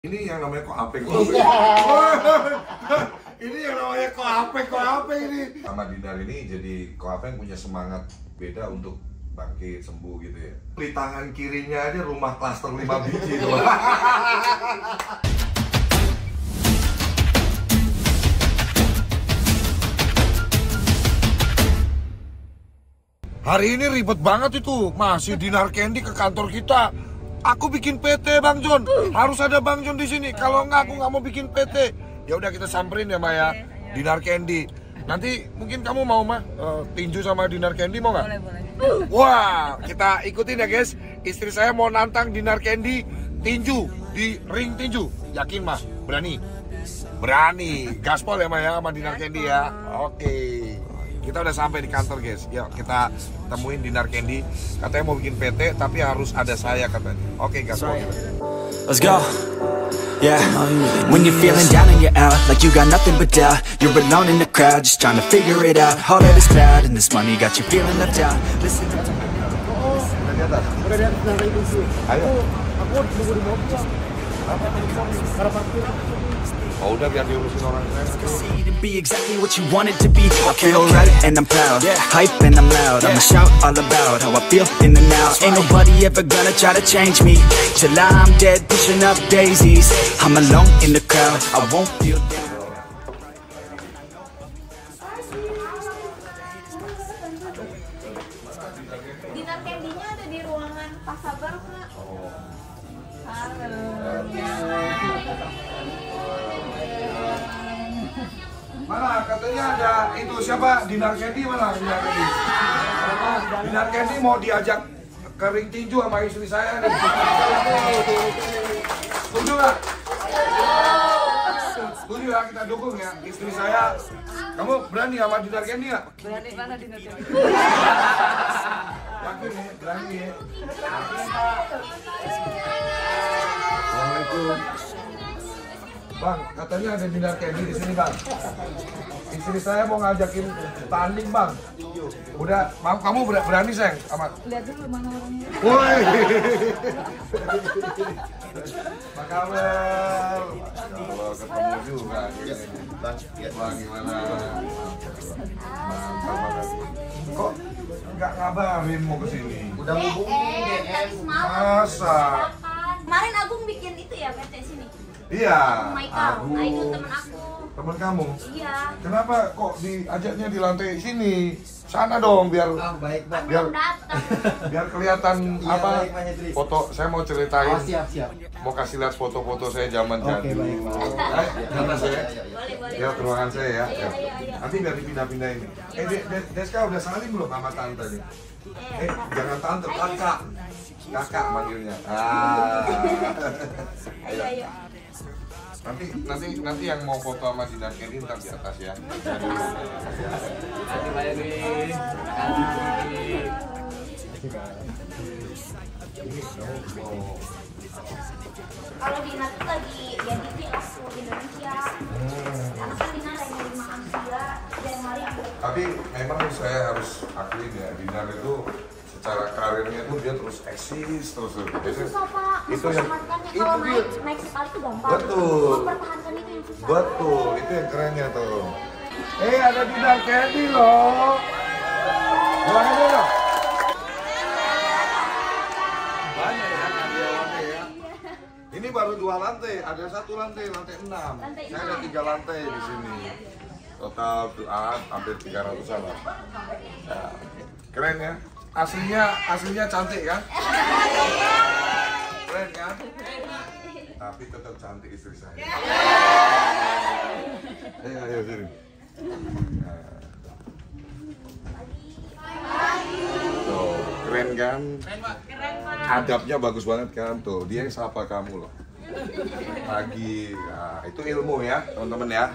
Ini yang namanya koapeng. Ini yang namanya koapeng ini. Sama Dinar ini jadi koapeng punya semangat beda untuk bangkit sembuh gitu ya. Di tangan kirinya aja rumah klaster 5 biji tuh. Hari ini ribet banget itu, masih Dinar Candy ke kantor kita. Aku bikin PT Bang John, harus ada Bang John di sini. Kalau enggak aku nggak mau bikin PT. Ya udah kita samperin ya Maya, Dinar Candy. Nanti mungkin kamu mau mah tinju sama Dinar Candy mau nggak? Boleh. Wah, kita ikutin ya guys. Istri saya mau nantang Dinar Candy tinju di ring tinju. Yakin mah? Berani? Berani. Gaspol ya Maya sama Dinar Candy ya. Oke. Kita udah sampai di kantor guys. Yuk kita temuin Dinar Candy. Katanya mau bikin PT tapi harus ada saya katanya. Oke gaspol. Let's go. Yeah, when you're feeling down and you're out, like you got nothing but doubt, you're alone in the crowd, just trying to figure it out. All of this bad and this money got you feeling left out. Listen to me. Udah di atas dari itu sih. Ayo. Aku nunggu di mobil. Karena parkir. Oh udah biar diurusin orang lain. See to be exactly what you want it to be. I feel right and I'm proud, hype and I'm loud. I'ma shout all about how I feel in the now. Ain't nobody ever gonna try to change me till I'm dead, pushing up daisies. I'm alone in the crowd, I won't feel down. Dinar Candy-nya ada di ruangan Pak Sabar nggak? Mana katanya ada itu siapa Dinar Candy mana Dinar Candy? Dinar Candy mau diajak ke ring tinju sama istri saya nih. Setuju nggak? Setuju ya kita dukung ya istri saya. Kamu berani sama Dinar Candy nggak? Berani mana Dinar Candy? Yakin ya, berani ya. Assalamualaikum. Bang, katanya ada Dinar Candy di sini, Bang. Istri saya mau ngajakin tanding, Bang. Udah, kamu berani, Seng? Sama... Lihat dulu mana orangnya. Woi. Apa kabar? Kalau ketemu juga gini. Bang, gimana? Mantap banget. Kok nggak ngabarin mau kesini? Udah Tadi semalam. Masa? Kemarin Agung bikin itu ya PT sini. Iya. Michael, nah itu temen aku. Temen kamu? Iya. Kenapa kok diajaknya di lantai sini? Sana dong biar Baik, Bang. biar Belum datang. biar kelihatan Iya, apa baik, Bang Idris. foto. Saya mau ceritain. Oh, siap. Mau kasih lihat foto-foto saya zaman Oke, jadi. baik, Bang. Mana saya? Boleh. Ya ke ruangan saya ya. Ayo. Nanti biar dipindah-pindah ini. Deska udah saling belum sama tante nih? Jangan tante, kakak. Kakak manggilnya. Ayo. Nanti yang mau foto sama Dinar Candy ntar di atas ya. Kalau Dinar tuh lagi jadi lagu Indonesia. Karena kan Dinar lagi 5 Asia Januari. Tapi memang saya harus akuin ya, Dinar itu secara karirnya tuh dia terus eksis terus. Itu susah Pak, Itu yang kalau naik sekali itu gampang. Betul. Mempertahankan itu yang susah. Betul, itu yang kerennya tuh. Ada Dinar Candy loh. Bilangin dulu. Banyak ya karyawannya ya. Ini baru 2 lantai, ada 1 lantai 6. Lantai Saya ada 3 lantai di sini. Total hampir 300-an lah. Ya, keren ya. Aslinya cantik kan? Keren kan? Tapi tetap cantik istri saya. Ayo sini. Tuh, keren kan? Adabnya bagus banget kan? Tuh, dia yang sapa kamu loh. Pagi. Nah, itu ilmu ya, teman-teman ya.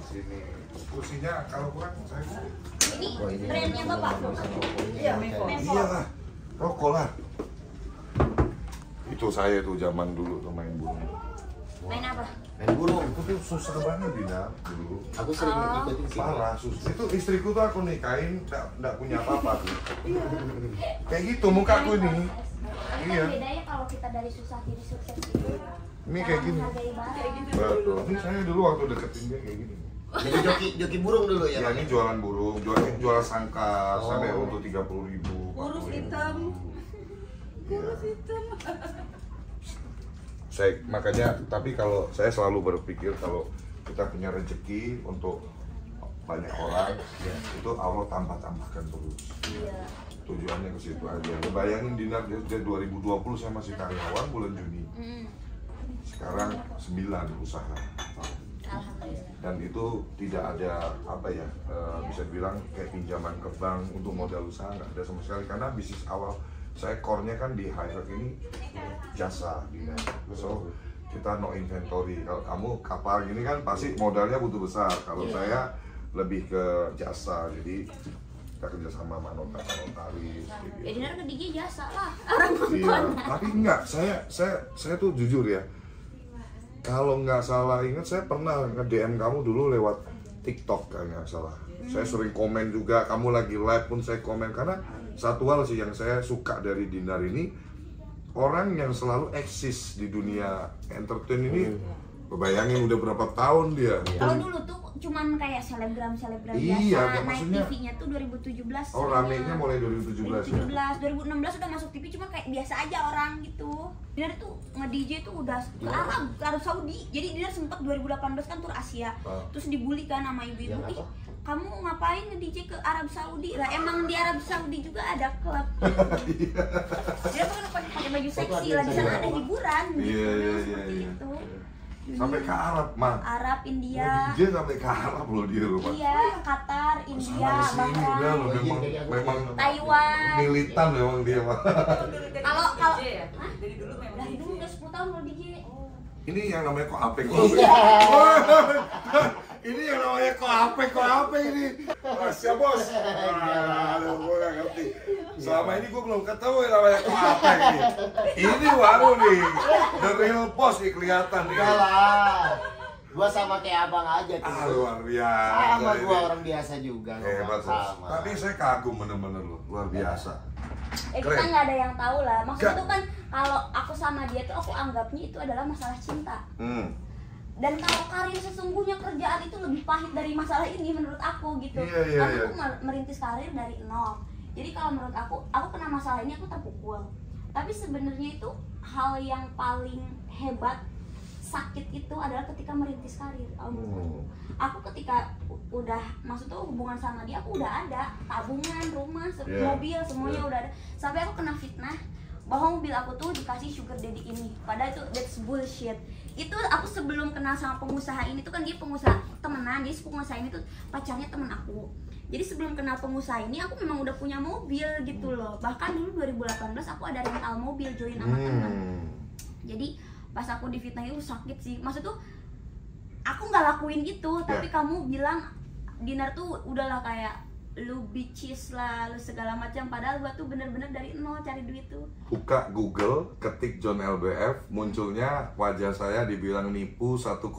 Sini. Kursinya kalau kurang saya Ini brandnya Bapak. Iya, Mevo. iyalah, rokok lah. Itu saya tuh zaman dulu tuh main burung. Main apa? Main burung. Aku tuh susah banget Dina dulu. Aku sering ngikutin sih. Parah, susah. Itu istriku tuh aku nikahin, nggak punya apa-apa tuh. Kayak gitu mukaku ini. Tapi Iya. kan bedanya kalau kita dari susah jadi sukses itu. Ini kayak gini. Menghargai barang. Betul. Ini saya dulu waktu deketin dia kayak gini. Jadi joki burung dulu ya. Ya ini jualan burung, jualan sangkar Oh. sampai untuk 30.000. Kurus hitam. Kurus hitam. Makanya, tapi kalau saya selalu berpikir kalau kita punya rezeki untuk banyak orang, itu Allah tambahkan terus. Iya. Tujuannya ke situ aja. Bayangin Dinar dari 2020 saya masih karyawan bulan Juni. Sekarang 9 usaha. Alhamdulillah. Dan itu tidak ada apa ya, bisa bilang kayak pinjaman ke bank untuk modal usaha, nggak ada sama sekali. Karena bisnis awal saya core-nya kan di Highway ini jasa, Dinar. So kita no inventory. Kalau kamu kapal gini kan pasti modalnya butuh besar. Kalau saya lebih ke jasa, jadi kita kerja sama sama notaris. Ya Dinar ke DJ jasa lah. Orang Iya, nonton. tapi enggak, saya tuh jujur ya. Kalau nggak salah ingat, saya pernah nge-DM kamu dulu lewat TikTok kan, nggak salah. Saya sering komen juga, kamu lagi live pun saya komen. Karena satu hal sih yang saya suka dari Dinar ini, orang yang selalu eksis di dunia entertain ini. Bayangin udah berapa tahun dia. Kalau dulu tuh cuman kayak selebgram Iya, biasa, naik maksudnya- TV-nya tuh 2017. Oh, ramenya mulai 2017 ya? 2016 udah masuk TV, cuma kayak biasa aja orang gitu. Dinar tuh nge-DJ tuh udah ke Arab Saudi. Jadi Dinar sempet 2018 kan tur Asia. Terus dibully kan sama ibu-ibu, ih kamu ngapain nge-DJ ke Arab Saudi? Lah emang di Arab Saudi juga ada klub. Dia tuh kan pakai baju seksi lah, di sana ada hiburan gitu. Iya, iya, Seperti iya. itu. Sampai ke Arab, mah. Arab, India. Dia sampai ke Arab loh dia rumah. Iya, Qatar, India, Sana sini udah Bahrain, loh, memang Taiwan. militan memang dia mah. Kalau ya? Hah? Dari dulu memang Dari dulu udah 10 tahun kalau DJ. Ini yang namanya kok ape. Ini yang namanya kok ape ini. Siap bos. Aduh, gue gak ngerti. Selama ini gue belum ketemu yang namanya kok ape ini. Ini baru nih, the real boss nih kelihatan nih. Enggak lah. Gua sama kayak abang aja tuh. Luar biasa. Sama gua ini. orang biasa juga. Hebat, sama. tapi saya kagum bener-bener loh, luar biasa. Kita Keren. nggak ada yang tahu lah. Maksudnya Nggak. tuh kan kalau aku sama dia tuh aku anggapnya itu adalah masalah cinta. Dan kalau karir sesungguhnya kerjaan itu lebih pahit dari masalah ini menurut aku gitu. Iya, iya, Karena iya. aku merintis karir dari nol. Jadi kalau menurut aku kena masalah ini aku terpukul. Tapi sebenarnya itu hal yang paling hebat, sakit itu adalah ketika merintis karir. Aku ketika udah maksud tuh hubungan sama dia, aku udah ada tabungan, rumah, Yeah. mobil, semuanya udah ada. Sampai aku kena fitnah bahwa mobil aku tuh dikasih sugar daddy ini. Padahal itu that's bullshit. Itu aku sebelum kenal sama pengusaha ini tuh kan dia pengusaha temenan, jadi si pengusaha ini tuh pacarnya temen aku. Jadi sebelum kenal pengusaha ini aku memang udah punya mobil gitu loh. Bahkan dulu 2018 aku ada rental mobil join sama temen. Jadi pas aku difitnah itu sakit sih. Maksud tuh aku nggak lakuin itu, tapi kamu bilang Dinar tuh udahlah kayak lu bitches lah, lu segala macam. Padahal gua tuh bener-bener dari nol cari duit tuh. Buka Google, ketik John LBF, munculnya wajah saya dibilang nipu 1,8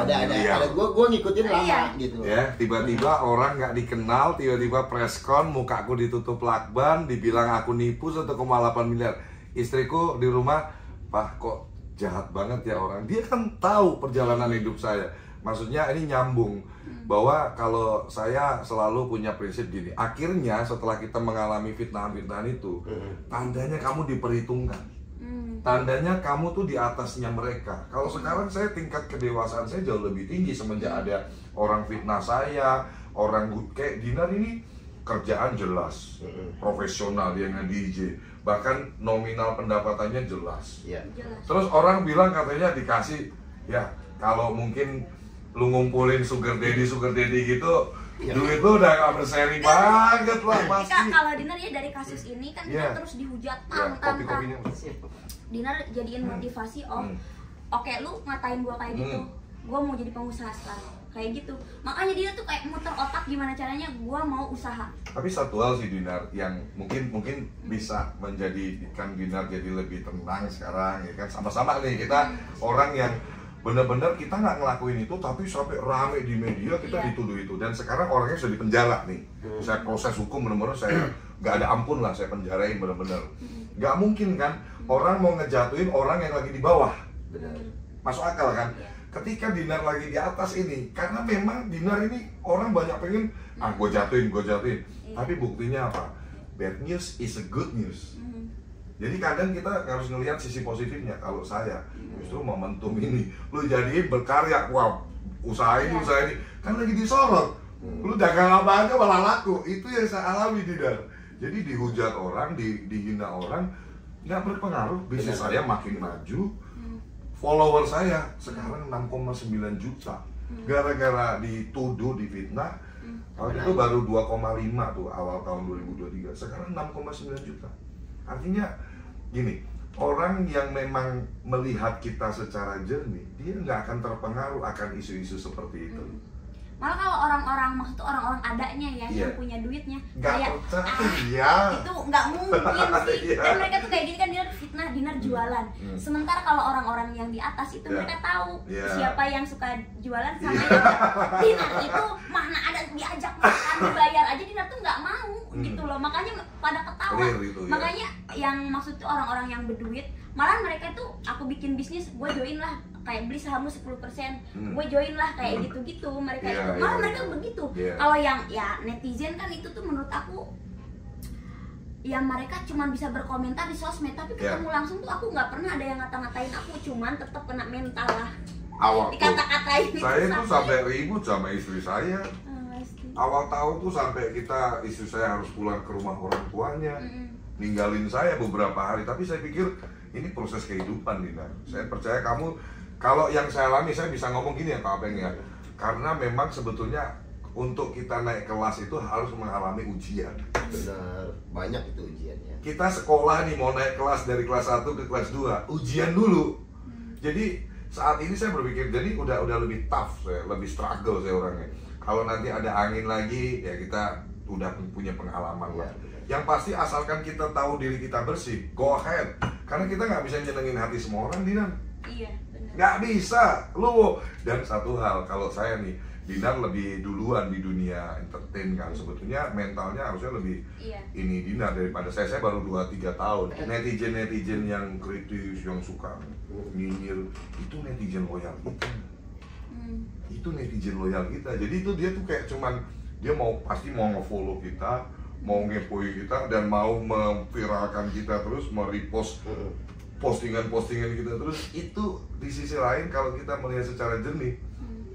miliar. Ada gua ngikutin lama Iya. gitu. Ya, tiba-tiba orang nggak dikenal, tiba-tiba preskon, mukaku ditutup lakban, dibilang aku nipu 1,8 miliar. Istriku di rumah, Pak kok jahat banget ya orang. Dia kan tahu perjalanan hidup saya. Maksudnya ini nyambung bahwa kalau saya selalu punya prinsip gini. Akhirnya setelah kita mengalami fitnah-fitnahan itu, tandanya kamu diperhitungkan. Tandanya kamu tuh di atasnya mereka. Kalau sekarang saya tingkat kedewasaan saya jauh lebih tinggi semenjak ada orang fitnah saya, orang kayak Dinar ini kerjaan jelas, profesional dia nge-DJ, bahkan nominal pendapatannya jelas. Iya. Terus orang bilang katanya dikasih, ya kalau mungkin lu ngumpulin sugar daddy gitu, duit lu udah gak berseri banget lah Ketika pasti. kalau Dinar ya dari kasus ini kan Iya. kita terus dihujat Ya, kopi-kopinya. Dinar jadiin motivasi, oke lu ngatain gua kayak gitu, gua mau jadi pengusaha sekarang kayak gitu. Makanya dia tuh kayak muter otak gimana caranya gua mau usaha. Tapi satu hal sih Dinar yang mungkin bisa menjadikan Dinar jadi lebih tenang sekarang ya kan, sama-sama nih kita orang yang bener-bener kita nggak ngelakuin itu, tapi sampai rame di media kita dituduh itu. Dan sekarang orangnya sudah di penjara nih. Saya proses hukum bener-bener, saya nggak ada ampun lah, saya penjarain bener-bener. Nggak mungkin kan orang mau ngejatuhin orang yang lagi di bawah. Benar. Masuk akal kan? Ketika Dinar lagi di atas ini, karena memang Dinar ini orang banyak pengen, gue jatuhin. Tapi buktinya apa? Bad news is a good news. Jadi kadang kita harus ngelihat sisi positifnya. Kalau saya justru momentum ini, lu jadiin berkarya, wow, usaha ini, kan lagi disorot. Lu dagang apa aja malah laku. Itu yang saya alami Dinar. Jadi dihujat orang, dihina orang, nggak berpengaruh. Bisnis saya makin maju. Follower saya sekarang 6,9 juta. Gara-gara dituduh, difitnah. Waktu itu baru 2,5 tuh awal tahun 2023. Sekarang 6,9 juta. Artinya gini, orang yang memang melihat kita secara jernih, dia nggak akan terpengaruh akan isu-isu seperti itu. Malah kalau orang-orang, maksud orang-orang adanya ya, yang punya duitnya nggak kayak percaya. itu nggak mungkin sih. Dan mereka tuh kayak gini kan, Dinar fitnah, Dinar jualan. Sementara kalau orang-orang yang di atas itu mereka tahu siapa yang suka jualan sama yang enggak. Dinar itu mana ada diajak makan, dibayar aja Dinar tuh nggak mau gitu loh. Makanya pada ketawa. Gitu, makanya yang maksud tuh orang-orang yang berduit, malah mereka tuh aku bikin bisnis, gue join lah, kayak beli sahammu 10%, gue join lah kayak gitu-gitu mereka itu. Malah mereka begitu. Kalau yang ya netizen kan itu tuh menurut aku ya mereka cuma bisa berkomentar di sosmed, tapi ketemu langsung tuh aku nggak pernah ada yang ngata-ngatain aku, cuman tetap kena mental lah. Awal dikata-katain saya tuh sampai ribut sama istri saya. Awal tahun tuh sampai istri saya harus pulang ke rumah orang tuanya, ninggalin saya beberapa hari. Tapi saya pikir ini proses kehidupan, Dinar. Saya percaya kamu, kalau yang saya alami, saya bisa ngomong gini ya Kak Apeng ya. Karena memang sebetulnya untuk kita naik kelas itu harus mengalami ujian. Benar, banyak itu ujiannya. Kita sekolah nih mau naik kelas dari kelas 1 ke kelas 2, ujian dulu. Jadi saat ini saya berpikir, jadi udah lebih tough, saya lebih struggle saya orangnya. Kalau nanti ada angin lagi, ya kita udah punya pengalaman lah. Yang pasti asalkan kita tahu diri kita bersih, go ahead. Karena kita nggak bisa nyenengin hati semua orang, Dinar. Iya, benar. Nggak bisa, lu. Dan satu hal, kalau saya nih, Dinar lebih duluan di dunia entertain kan. Sebetulnya mentalnya harusnya lebih ini Dinar daripada saya. Saya baru 2-3 tahun. Netizen yang kritis, yang suka nyinyir, itu netizen loyal kita. Itu netizen loyal kita. Jadi itu dia tuh kayak cuman dia pasti mau nge-follow kita, mau ngepoin kita, dan mau memviralkan kita terus, merepost postingan-postingan kita terus. Itu di sisi lain kalau kita melihat secara jernih,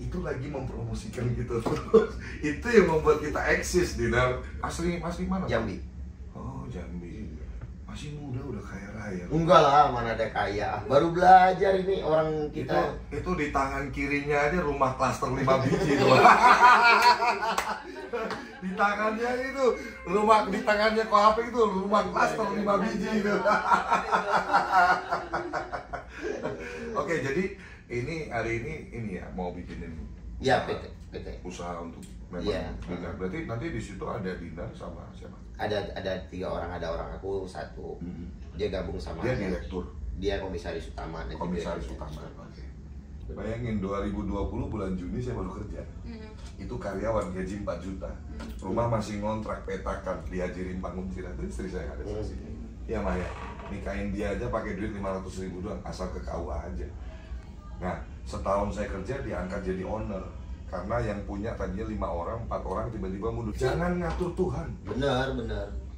itu lagi mempromosikan kita terus. Itu yang membuat kita eksis, Dinar. Asli mana? Jambi. Oh, Jambi. Masih muda udah kaya raya. Enggak lah, mana ada kaya. Baru belajar ini orang kita. Itu di tangan kirinya aja rumah klaster 5 biji tuh. Di tangannya itu di tangannya Ko Apeng itu rumah klaster 5 biji itu. Oke, jadi ini hari ini ya mau bikinin PT usaha untuk memang Dinar. Berarti nanti di situ ada Dinar sama siapa? Ada 3 orang, ada orang aku 1. Dia gabung sama dia direktur. Dia komisaris utama. Komisaris utama. Oke. Bayangin 2020 bulan Juni saya baru kerja. Itu karyawan gaji 4 juta. Rumah masih ngontrak petakan, diajarin bangun silat. Itu istri saya ada di sini. Ya Maya, nikahin dia aja pakai duit 500.000 doang, asal ke KUA aja. Nah, setahun saya kerja diangkat jadi owner. Karena yang punya tadinya 5 orang, 4 orang tiba-tiba mundur. Jangan ngatur Tuhan. Benar.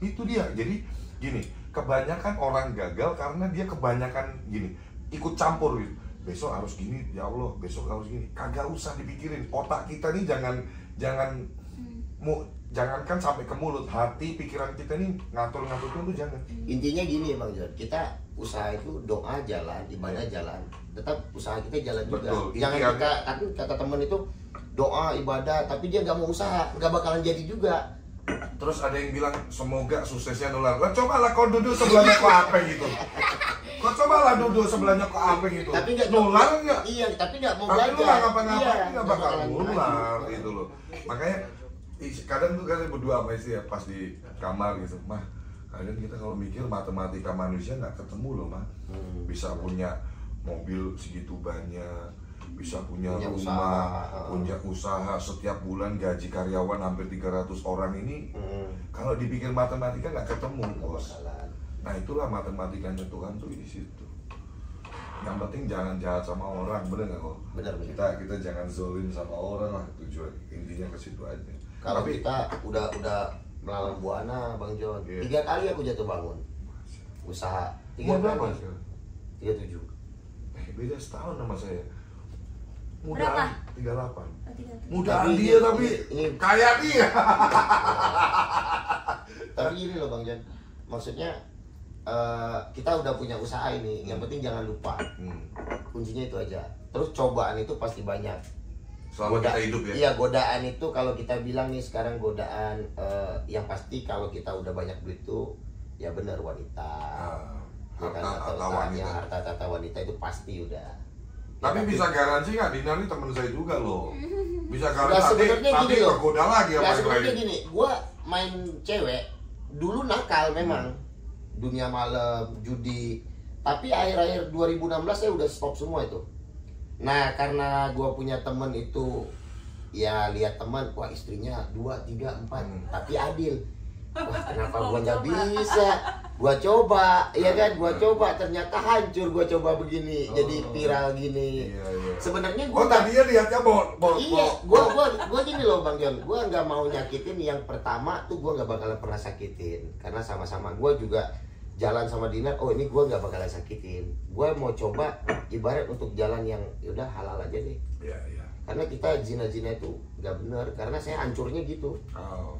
Itu dia. Jadi gini, kebanyakan orang gagal karena dia kebanyakan gini, ikut campur gitu. Besok harus gini, ya Allah, besok harus gini. Kagak usah dipikirin. Otak kita nih jangankan sampai ke mulut, hati, pikiran kita nih ngatur-ngatur itu jangan. Intinya gini ya Bang John, kita usaha itu doa jalan, ibadah jalan. Tetap usaha kita jalan juga. Betul. Jangan tapi kata temen itu doa, ibadah, tapi dia nggak mau usaha, nggak bakalan jadi juga. Terus ada yang bilang semoga suksesnya nular. Lah cobalah kau duduk sebelahnya Ko Apeng gitu. Kau cobalah duduk sebelahnya Ko Apeng itu. Tapi nggak nular nggak? Iya, tapi nggak mau Tapi belajar. lu nggak ngapa-ngapain Iya, nggak bakal nular gitu loh. Makanya kadang tuh kalian berdua sama istri ya pas di kamar gitu, mah kadang kita kalau mikir matematika manusia nggak ketemu loh mah. Bisa punya mobil segitu banyak, bisa punya Punya rumah, usaha. punya usaha, setiap bulan gaji karyawan hampir 300 orang ini. Kalau dipikir matematika nggak ketemu, bos. Bakalan. Nah itulah matematikanya Tuhan tuh di situ. Yang penting jangan jahat sama orang, bener nggak kok? Bener. Kita jangan zolim sama orang lah, tujuan intinya ke situ aja. Kalau Tapi kita udah melalang buana, Bang John. Iya. 3 kali aku jatuh bangun. Usaha. 3 umur berapa kali. sekarang? 37. Beda setahun sama saya. Berapa? 38. Oh, 33. Mudaan Tapi dia tapi ini kayak dia. tapi ini loh Bang John. Maksudnya kita udah punya usaha ini. Yang penting jangan lupa. Kuncinya itu aja. Terus cobaan itu pasti banyak. Selama kita hidup ya. Iya, godaan itu kalau kita bilang nih sekarang godaan yang pasti kalau kita udah banyak duit tuh ya benar wanita. Ya kan, Harta wanita. harta wanita itu pasti udah. Tapi Ya, bisa garansi nggak? Dinar ini temen saya juga loh. Bisa Nah, garansi sebenarnya tapi gini loh. tergoda lagi Ya apa yang sebenarnya lain. gini, gua main cewek dulu nakal memang. Dunia malam, judi. Tapi akhir-akhir 2016 saya udah stop semua itu. Nah, karena gua punya temen itu ya lihat teman, wah istrinya 2, 3, 4, tapi adil. Wah, kenapa gua nggak bisa? Gua coba, ya kan? Gua coba, ternyata hancur. Gua coba begini, jadi viral gini. Iya, iya. Sebenarnya Oh gua tadinya lihatnya iya, gua gini loh Bang John, gua nggak mau nyakitin. Yang pertama tuh gua nggak bakalan pernah sakitin, karena sama-sama gua juga jalan sama Dinar. Oh ini gua nggak bakalan sakitin. Gua mau coba ibarat untuk jalan yang yaudah halal aja deh. Iya, iya. Karena kita zina-zina itu nggak benar. Karena saya hancurnya gitu. Oh.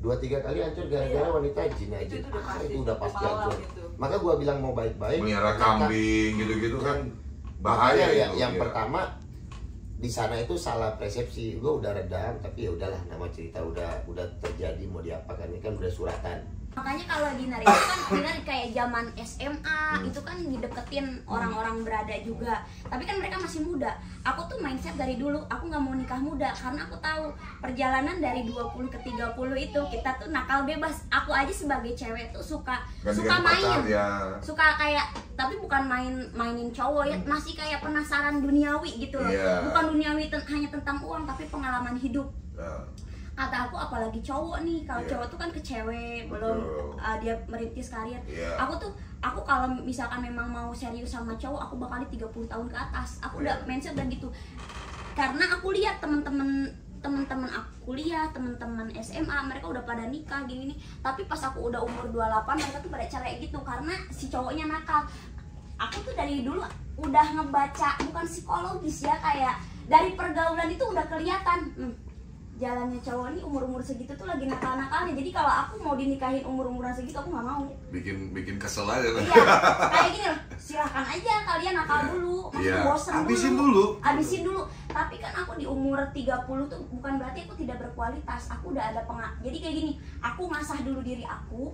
2-3 kali hancur gara-gara wanita zina aja. Itu udah pasti. Itu udah pasti Malam hancur. itu. Maka gua bilang mau baik-baik. Melihara kambing gitu-gitu kan Bahaya bahaya ya. itu, Yang iya. pertama di sana itu salah persepsi. Gue udah redam, tapi ya udahlah, nama cerita udah terjadi, mau diapakan, ini kan udah suratan. Makanya kalau Dinar itu kan Dinar kayak zaman SMA itu kan dideketin orang-orang berada juga. Tapi kan mereka masih muda. Aku tuh mindset dari dulu aku nggak mau nikah muda karena aku tahu perjalanan dari 20 ke 30 itu kita tuh nakal bebas. Aku aja sebagai cewek tuh suka Ganti-ganti main. pacar, ya. Suka kayak tapi bukan mainin cowok ya, masih kayak penasaran duniawi gitu loh. Iya. Bukan duniawi hanya tentang uang tapi pengalaman hidup. Ya. Kata aku apalagi cowok nih, kalau Iya. cowok tuh kan ke cewek, belum dia merintis karir. Iya. Aku kalau misalkan memang mau serius sama cowok, aku bakal 30 tahun ke atas. Aku udah mindset udah gitu. Karena aku lihat teman-teman aku kuliah, teman-teman SMA, mereka udah pada nikah gini nih. Tapi pas aku udah umur 28, mereka tuh pada cerai gitu karena si cowoknya nakal. Aku tuh dari dulu udah ngebaca, bukan psikologis ya, kayak dari pergaulan itu udah kelihatan. Jalannya cowok ini umur-umur segitu tuh lagi nakal-nakalnya. Jadi kalau aku mau dinikahin umur-umuran segitu aku nggak mau. Bikin kesel aja lah. Iya, kayak gini loh. Silahkan aja kalian nakal dulu, masih Iya. bosen Habisin dulu. dulu. Habisin dulu. Tapi kan aku di umur 30 tuh bukan berarti aku tidak berkualitas. Aku udah ada Jadi kayak gini, aku ngasah dulu diri aku.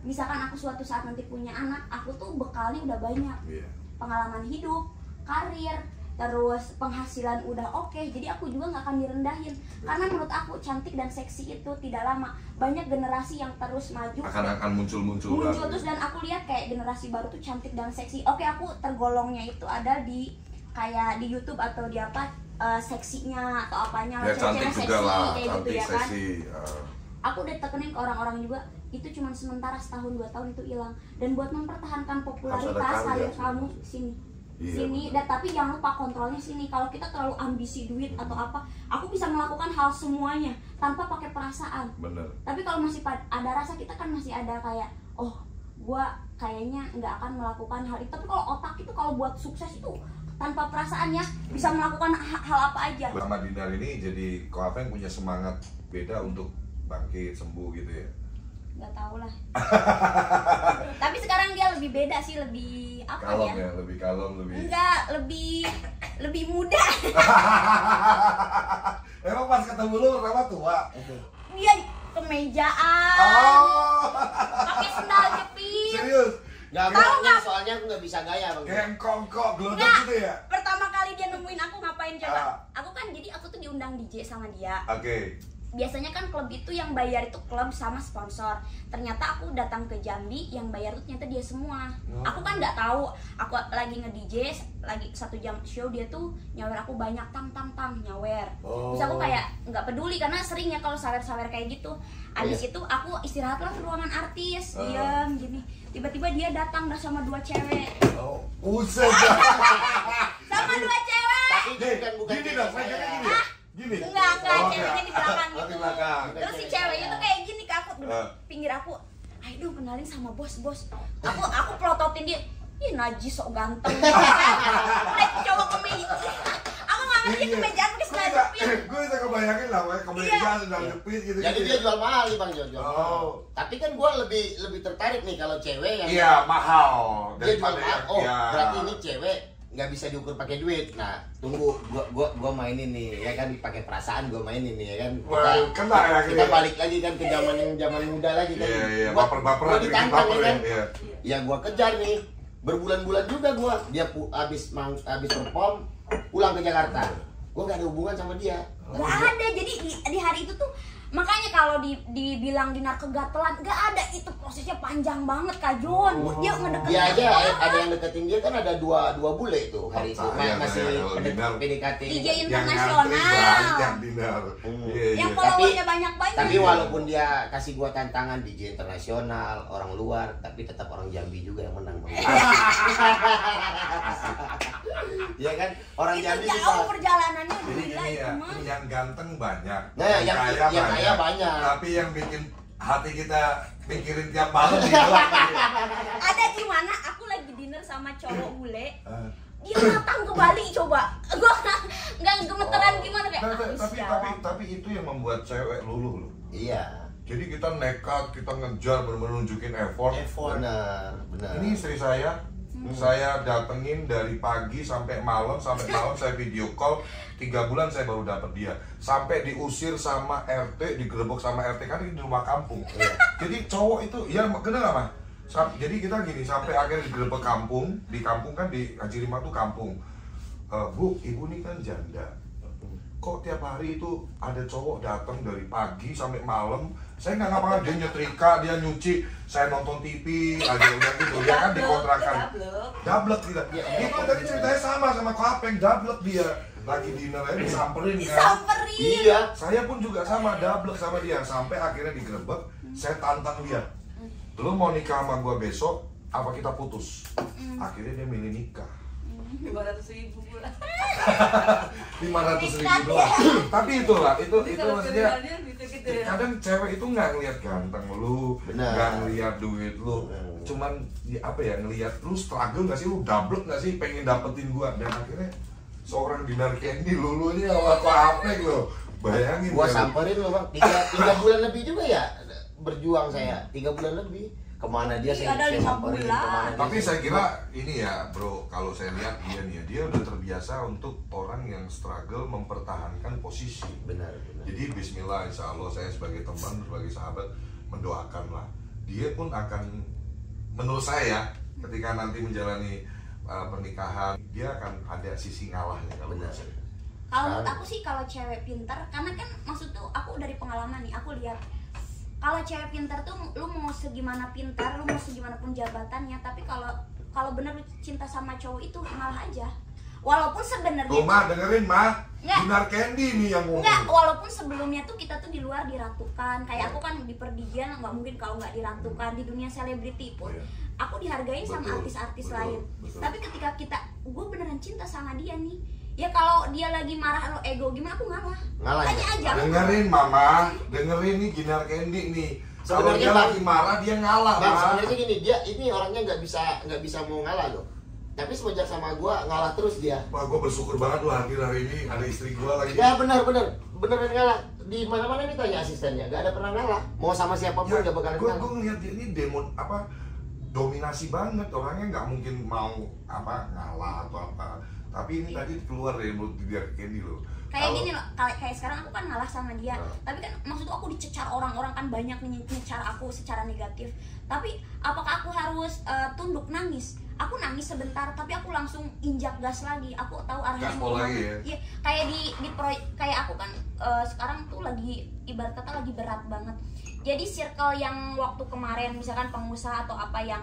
Misalkan aku suatu saat nanti punya anak, aku tuh bekalnya udah banyak. Iya. Pengalaman hidup, karir, terus penghasilan udah oke, jadi aku juga nggak akan direndahin. Karena menurut aku cantik dan seksi itu tidak lama. Banyak generasi yang terus maju Akan muncul terus, dan aku lihat kayak generasi baru tuh cantik dan seksi. Oke, aku tergolongnya itu ada di kayak di YouTube atau di apa seksinya atau apanya, Ya cantik cewek-cewek juga lah, kayak cantik gitu ya kan. seksi. Aku udah tekenin ke orang-orang juga, itu cuma sementara, setahun 2 tahun itu hilang. Dan buat mempertahankan popularitas karya karir sih. kamu sini. Iya, Sini, betul. dan tapi jangan lupa kontrolnya sini. Kalau kita terlalu ambisi duit atau apa, aku bisa melakukan hal semuanya tanpa pakai perasaan. Bener. Tapi kalau masih ada rasa, kita kan masih ada kayak, oh gua kayaknya nggak akan melakukan hal itu. Tapi kalau otak itu kalau buat sukses itu tanpa perasaan ya, bisa melakukan hal apa aja. Sama Dinar ini jadi kok apa yang punya semangat beda untuk bangkit sembuh gitu ya. Nggak tahu lah. Tapi sekarang dia lebih beda sih, lebih apa Kalem ya? ya, lebih kalem, lebih. Enggak, lebih muda. Emang pas ketemu lu kenapa tua? Dia kemejaan, Oh. pakai sendal jepit. Serius? Nggak Tahu mau, nggak? soalnya aku nggak bisa gaya Bang. Kayak kongkok gelodok Nggak. gitu ya? Pertama kali dia nemuin aku ngapain coba? Ah. Aku kan jadi aku tuh diundang DJ sama dia. Oke. biasanya kan klub itu yang bayar itu klub sama sponsor. Ternyata aku datang ke Jambi, yang bayar tuh ternyata dia semua. Aku kan nggak tahu, aku lagi nge-DJ, lagi 1 jam show, dia tuh nyawer aku banyak tang nyawer. Terus aku kayak nggak peduli karena sering ya kalau sawer-sawer kayak gitu. Abis itu aku istirahatlah ke ruangan artis, diam gini. Tiba-tiba dia datang dah sama 2 cewek. Buset. Sama 2 cewek. Tapi bukan Gini dah, saya kira gini. Gini. Enggak, ceweknya di belakang Oh, di gitu. belakang. Terus si ceweknya tuh kayak gini ke aku, pinggir aku. Ayo dong kenalin sama bos. Aku pelototin dia. Ih najis sok ganteng. Udah coba ke meja. Aku nggak ngerti ke meja aku sudah jepit. Gue bisa kebayangin lah, ke meja sudah jepit gitu. Jadi dia jual mahal nih Bang Jojo. Tapi kan gua lebih tertarik nih kalau cewek yang Iya, mahal. dia jual mahal. Oh, ya. berarti ini cewek nggak bisa diukur pakai duit. Nah, tunggu gua mainin nih, ya kan pakai perasaan gua mainin nih, ya kan. Wah, kena ya Kita balik lagi kan ke zaman muda lagi kan. Iya, Gua baper-baperan ditantang ya kan. Iya. Ya gua kejar nih. Berbulan-bulan juga gua. Dia habis perform pulang ke Jakarta. Gua nggak ada hubungan sama dia. Gak ada, jadi di hari itu tuh makanya kalau dibilang dinar kegatelan, gak ada, itu prosesnya panjang banget Kak Jon. Dia ngedeketin Dia aja orang. ada yang deketin dia kan ada dua bule itu hari itu. Masih PDKT. DJ Yang internasional. banyak dinar. Yang followernya banyak-banyak. Tapi walaupun dia kasih gua tantangan DJ internasional, orang luar, tapi tetap orang Jambi juga yang menang. Iya kan? Orang Itu Jambi jauh bisa. perjalanannya udah Jadi gila gini itu ya, mah. yang ganteng banyak, Nah, yang kaya banyak. Tapi yang bikin hati kita pikirin tiap malam itu Ada di mana aku lagi dinner sama cowok bule. Dia datang ke Bali coba. Gua nggak gemeteran gimana kayak. tapi itu yang membuat cewek luluh loh. Iya. Jadi kita nekat, kita ngejar, benar-benar nunjukin effort. Benar. Ini istri saya datengin dari pagi sampai malam saya video call. 3 bulan saya baru dapet dia. Sampai diusir sama RT, digerebek sama RT, kan ini di rumah kampung. Jadi cowok itu, ya kenal gak mah? Jadi kita gini, sampai akhirnya digerebek kampung. Di kampung kan di Haji Rima tuh kampung. Bu, ibu ini kan janda. Kok tiap hari itu ada cowok datang dari pagi sampai malam, saya nggak ngapa-ngapain, dia nyetrika, dia nyuci, saya nonton TV aja udah gitu, dia kan dikontrakan, dablek tidak, itu tadi ceritanya sama Klapeng, dablek dia, lagi dinner aja disamperin kan, Iya. saya pun juga sama, dablek sama dia, sampai akhirnya digerebek, saya tantang dia, lu mau nikah sama gua besok, apa kita putus? Akhirnya dia milih nikah. 500.000 pula. 500.000 doang. Tapi itulah, itu maksudnya gitu ya. kadang cewek itu nggak ngelihat ganteng lu, Benar. nggak ngelihat duit lu, cuman apa ya, ngelihat lu struggle nggak sih, lu double nggak sih pengen dapetin gua, dan akhirnya seorang Dinar Candy lulunya apa lo, bayangin. Gua ya. samperin lo Bang, 3 bulan lebih juga ya berjuang saya, 3 bulan lebih. Kemana dia Iya, ada 5 samperin, bulan. kemana dia Tapi saya kira ini ya bro, kalau saya lihat dia udah terbiasa untuk orang yang struggle mempertahankan posisi. Benar. Jadi bismillah, insya Allah saya sebagai teman, sebagai sahabat mendoakan lah. Dia pun akan, menurut saya ketika nanti menjalani pernikahan, dia akan ada sisi ngalahnya kalau Benar. menurut saya. Kalau menurut aku sih kalau cewek pintar, karena kan maksud tuh aku dari pengalaman nih, aku lihat kalau cewek pintar tuh lu mau segimana pintar, lu mau segimana pun jabatannya, tapi kalau bener lu cinta sama cowok itu ngalah aja. Walaupun sebenarnya Tuh mah dengerin mah, Nggak. Dinar Candy nih yang ngomong. enggak, walaupun sebelumnya tuh kita tuh di luar diratukan, kayak aku kan di perdigian nggak mungkin kalau nggak diratukan, di dunia selebriti pun Iya. aku dihargain sama Betul, artis-artis betul, lain. betul. Tapi ketika gue beneran cinta sama dia nih, ya kalau dia lagi marah lo ego gimana, aku ngalah. Ngalah Tanya ya? aja. Dengerin mama, dengerin nih Dinar Candy nih. Kalau Sebenarnya dia Bang, lagi marah dia ngalah. Bang, Mah. sebenarnya gini, dia ini orangnya nggak bisa mau ngalah loh. Tapi semenjak sama gua ngalah terus dia. Wah, gue bersyukur banget loh hadir hari ini, ada istri gue lagi. Ya beneran ngalah. Di mana-mana nih tanya asistennya, nggak ada pernah ngalah. Mau sama siapapun nggak bakalan gue ngalah. ngeliat dia ini dominasi banget, orangnya nggak mungkin mau ngalah atau apa. Tapi ini tadi keluar dari mulut dia Candy loh. Kayak gini loh, kayak sekarang aku kan ngalah sama dia. Tapi kan maksud aku dicecar orang-orang kan banyak nih nyecar aku secara negatif. Tapi apakah aku harus tunduk nangis? aku nangis sebentar tapi aku langsung injak gas lagi. Aku tahu arahnya Gaspol mau lagi kemana. ya? Iya, kayak kayak aku kan sekarang tuh lagi ibarat kata lagi berat banget. Jadi circle yang waktu kemarin misalkan pengusaha atau apa yang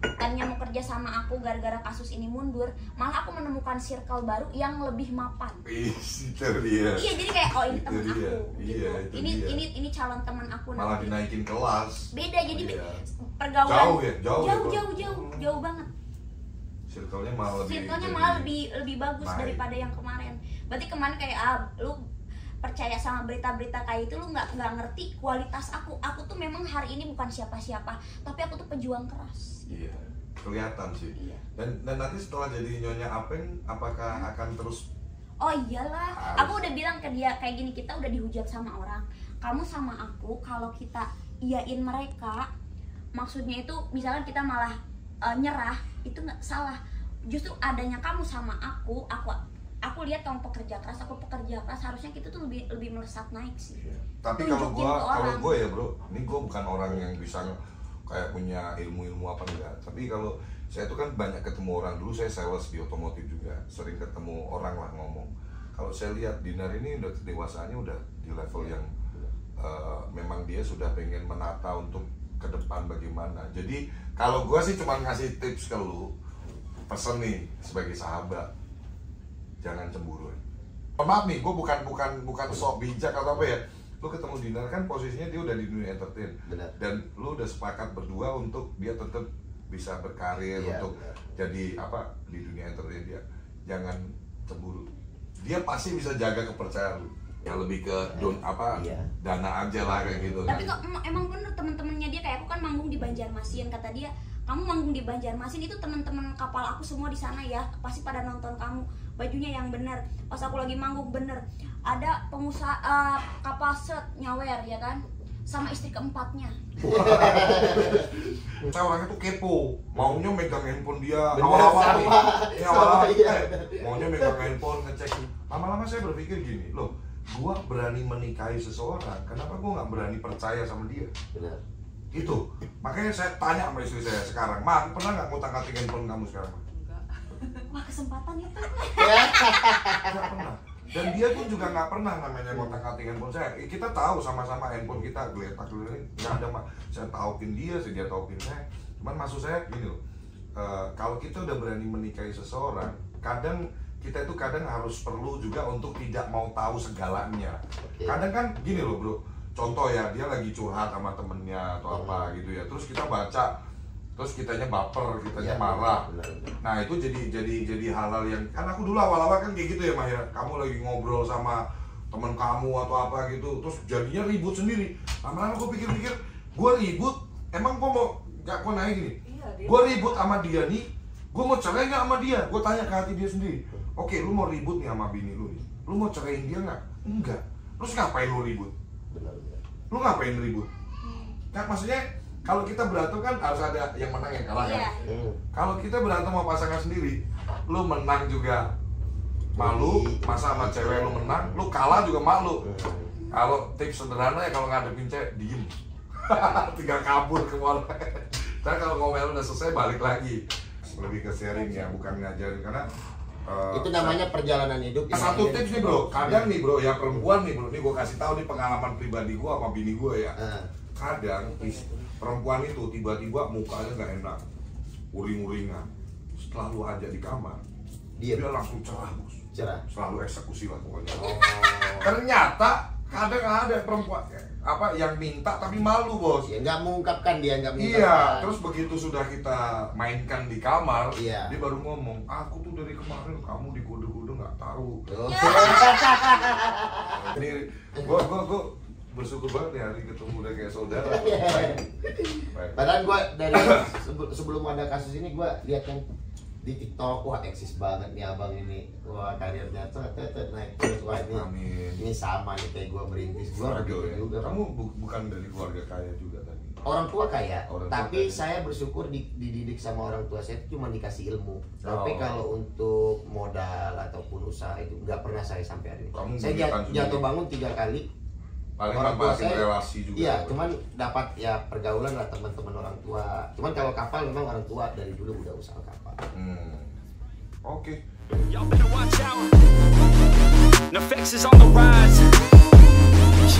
tadinya mau kerja sama aku gara-gara kasus ini mundur, malah aku menemukan circle baru yang lebih mapan. Itu dia. Iya, jadi kayak oh ini Itu teman dia. aku Iya, gitu. itu dia. Ini calon teman aku Malah nanti. dinaikin kelas. Beda jadi Iya. pergaulan Jauh ya? Jauh ya, jauh banget. Circle-nya malah lebih. Circle-nya jadi malah lebih bagus naik. daripada yang kemarin. Berarti kemarin kayak lu percaya sama berita-berita kayak itu, lu nggak ngerti kualitas aku. Aku tuh memang hari ini bukan siapa-siapa, tapi aku tuh pejuang keras. Iya, kelihatan sih. Iya. Dan nanti setelah jadi Nyonya Apeng, apakah akan terus? Oh iyalah, Harus. aku udah bilang ke dia kayak gini, kita udah dihujat sama orang. Kamu sama aku kalau kita iyain mereka, maksudnya itu misalkan kita malah nyerah, itu nggak salah. Justru adanya kamu sama aku lihat kamu pekerja keras, aku pekerja keras, harusnya kita tuh lebih melesat naik sih. Iya. Tapi Tunjukin ke orang. kalau gue ya bro, ini gue bukan orang yang bisa kayak punya ilmu apa enggak. Tapi kalau saya tuh kan banyak ketemu orang, dulu saya sales di otomotif juga, sering ketemu orang lah ngomong. Kalau saya lihat Dinar ini udah kedewasaannya udah di level yang memang dia sudah pengen menata untuk ke depan bagaimana. Jadi kalau gue sih cuma ngasih tips ke lu, pesen nih sebagai sahabat, jangan cemburu. Maaf nih, gue bukan sok bijak atau apa ya. Lu ketemu Dinar kan posisinya dia udah di dunia entertain. Benar. Dan lu udah sepakat berdua untuk dia tetap bisa berkarir, Iya, untuk benar. jadi apa di dunia entertain dia. Jangan cemburu. Dia pasti bisa jaga kepercayaan lu. Ya lebih ke Iya. dana aja lah kayak gitu. Tapi kok emang bener temen-temennya dia, kayak aku kan manggung di Banjarmasin, kata dia kamu manggung di Banjarmasin itu teman-teman kapal aku semua di sana ya, pasti pada nonton kamu, bajunya yang bener. Pas aku lagi manggung bener, ada pengusaha kapal set nyawer ya kan, sama istri keempatnya. Saya orangnya tuh kepo, maunya megang handphone dia. Bener, Awal-awal sama. nih, ini Sama, awal-awal, iya. maunya megang handphone, ngecek. Lama-lama saya berpikir gini, loh, gua berani menikahi seseorang, kenapa gua nggak berani percaya sama dia? Benar. Itu, makanya saya tanya sama istri saya sekarang, Ma, pernah nggak ngutang-ngatik handphone kamu sekarang? Ma? Enggak. Wah kesempatan itu. Nggak pernah. Dan dia pun juga nggak pernah namanya ngutang-ngatik handphone saya. Kita tahu sama-sama handphone kita geletak-geletak, nggak ada, Ma. Saya taukin dia, dia taukin saya. Cuman maksud saya gini loh, kalau kita udah berani menikahi seseorang, kadang kita itu kadang harus perlu juga untuk tidak mau tahu segalanya. Oke. Kadang kan gini loh bro, contoh ya, dia lagi curhat sama temennya atau apa gitu ya, terus kita baca, terus kitanya baper, kitanya Iya, marah. benar. Nah itu jadi hal-hal yang, kan aku dulu awal-awal kan kayak gitu ya Mah ya, kamu lagi ngobrol sama teman kamu atau apa gitu, terus jadinya ribut sendiri. Lama-lama gue pikir-pikir, gue ribut, emang gue mau gak gue naik gini, Iya, dia. gue ribut sama dia nih, gue mau cerai nggak sama dia? Gue tanya ke hati dia sendiri. Oke, lu mau ribut nih sama bini lu nih, lu mau ceraiin dia nggak? Enggak. Terus ngapain lu ribut? Benar. Lu ngapain ribut? Kan maksudnya kalau kita berantem kan harus ada yang menang yang kalah kan? Iya. Kalau kita berantem sama pasangan sendiri, lu menang juga malu, masa sama cewek lu menang, lu kalah juga malu. Kalau tips sederhana ya, kalau ngadepin cewek, diem. Tinggal kabur ke mall. Ntar kalau ngomel udah selesai, balik lagi. Lebih ke sharing ya, bukan ngajarin. Karena Itu namanya perjalanan hidup. satu tips nih bro, kadang nih bro, ya perempuan nih bro, nih gue kasih tahu nih pengalaman pribadi gue sama bini gue ya. Kadang perempuan itu tiba-tiba mukanya nggak enak, uring-uringan, setelah lu ajak di kamar, Dia dia langsung cerah bos, cerah. selalu eksekusi lah pokoknya. Oh. Ternyata kadang ada perempuan apa yang minta tapi malu bos. Ya, nggak mengungkapkan dia, nggak mengungkapkan. Iya, terus begitu sudah kita mainkan di kamar, Iya. dia baru ngomong, aku tuh dari kemarin kamu dikode-kode nggak tahu. Oh. Ini gua bersyukur banget nih hari ketemu udah kayak saudara. Baik. Baik. Padahal gue dari sebelum ada kasus ini gue lihat kan di TikTok, wah eksis banget nih abang ini, wah karirnya naik terus, wah Amin. ini sama nih kayak gue merintis, gue Struggle ya. juga. Kamu bukan dari keluarga kaya juga tadi. Orang tua kaya, Orang tua tapi kaya. saya bersyukur dididik sama orang tua saya itu cuma dikasih ilmu. Tapi Oh. kalau untuk modal ataupun usaha itu nggak pernah saya sampai hari ini. Kamu Saya belikan jatuh sendiri? bangun 3 kali, Paling orang tua makin saya relasi juga. iya, cuman dapat ya pergaulan lah teman-teman orang tua. Cuman kalau kapal memang orang tua dari dulu udah usaha kapal. Oke. Y'all better watch out. NoFX is on the rise.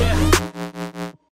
Yeah.